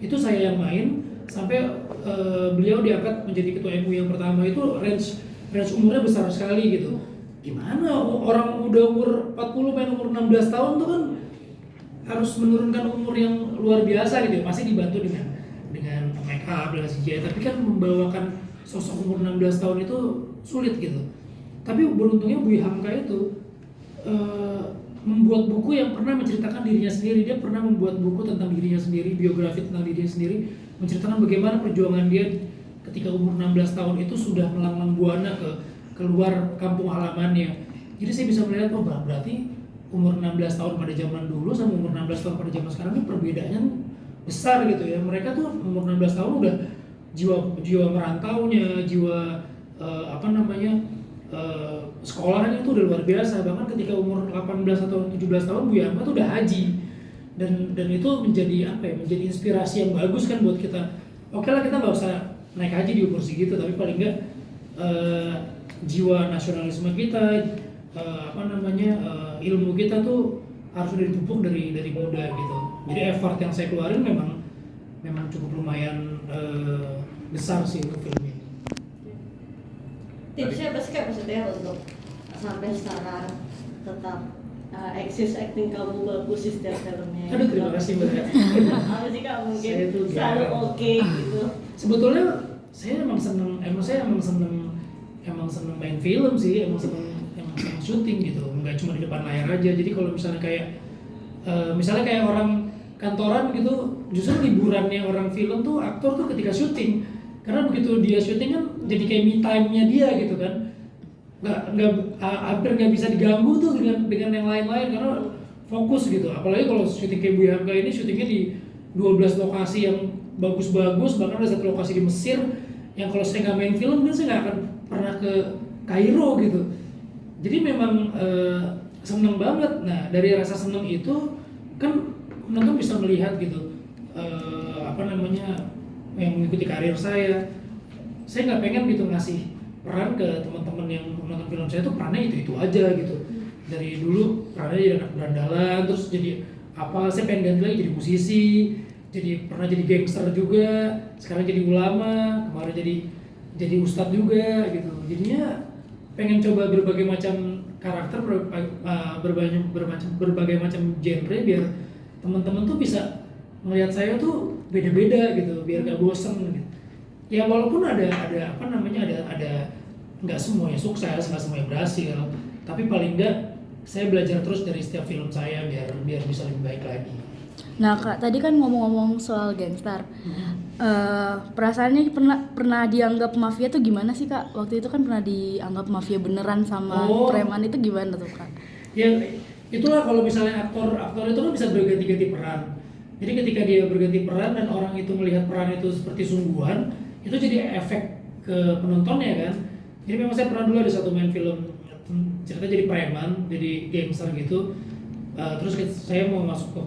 itu saya yang main sampai beliau diangkat menjadi ketua MUI yang pertama. Itu range umurnya besar sekali gitu. Gimana orang udah umur 40 main umur 16 tahun tuh kan harus menurunkan umur yang luar biasa gitu ya. Pasti dibantu dengan make up dan CGI, tapi kan membawakan sosok umur 16 tahun itu sulit gitu. Tapi beruntungnya Buya Hamka itu membuat buku yang pernah menceritakan dirinya sendiri. Dia pernah membuat buku tentang dirinya sendiri, biografi tentang dirinya sendiri, menceritakan bagaimana perjuangan dia ketika umur 16 tahun itu sudah melanglang buana ke keluar kampung halamannya. Jadi saya bisa melihat, oh berarti umur 16 tahun pada zaman dulu sama umur 16 tahun pada zaman sekarang ini perbedaannya besar gitu ya. Mereka tuh umur 16 tahun udah jiwa merantaunya, jiwa sekolahnya itu udah luar biasa. Bahkan ketika umur 18 atau 17 tahun Buya Hamka tuh udah haji. Dan itu menjadi inspirasi yang bagus kan buat kita. Oke lah, kita nggak usah naik haji di umur segitu, tapi paling nggak jiwa nasionalisme kita, ilmu kita tuh harus udah dipupuk dari muda gitu. Jadi effort yang saya keluarin memang cukup lumayan besar sih untuk film ini. Tipsnya apa sih Kak maksudnya untuk sampai sekarang tetap eksis acting kamu bagus di setiap filmnya? Aduh, terima kasih Mbak. Apa sih Kak mungkin selalu oke gitu? Sebetulnya saya emang seneng main film sih, emang seneng syuting gitu, nggak cuma di depan layar aja. Jadi kalau misalnya kayak orang kantoran gitu, justru liburannya orang film tuh aktor tuh ketika syuting, karena begitu dia syuting kan jadi kayak me time-nya dia gitu kan, hampir nggak bisa diganggu tuh dengan yang lain-lain karena fokus gitu. Apalagi kalau syuting kayak Buya Hamka ini, syutingnya di 12 lokasi yang bagus-bagus, bahkan ada satu lokasi di Mesir yang kalau saya nggak main film kan saya nggak akan pernah ke Kairo gitu. Jadi memang seneng banget. Nah, dari rasa seneng itu kan penonton bisa melihat gitu yang mengikuti karir saya. Saya nggak pengen gitu ngasih peran ke teman-teman yang menonton film saya tuh perannya itu aja gitu. Dari dulu perannya jadi anak berandalan, terus jadi saya pengen ganti lagi jadi musisi, pernah jadi gangster juga, sekarang jadi ulama, kemarin jadi ustadz juga gitu. Jadinya pengen coba berbagai macam karakter, berbagai macam genre biar teman-teman tuh bisa melihat saya tuh beda-beda gitu, biar gak bosen gitu. Ya walaupun ada nggak semuanya sukses, nggak semuanya berhasil, tapi paling nggak saya belajar terus dari setiap film saya biar bisa lebih baik lagi. Nah Kak, tadi kan ngomong-ngomong soal Gangstar, perasaannya pernah dianggap mafia tuh gimana sih Kak? Waktu itu kan pernah dianggap mafia beneran sama preman, itu gimana tuh Kak? Ya itulah, kalau misalnya aktor itu kan bisa berganti-ganti peran. Jadi ketika dia berganti peran dan orang itu melihat peran itu seperti sungguhan, itu jadi efek ke penontonnya kan. Jadi memang saya pernah dulu ada satu main film cerita jadi preman, jadi gangster gitu. Terus saya mau masuk ke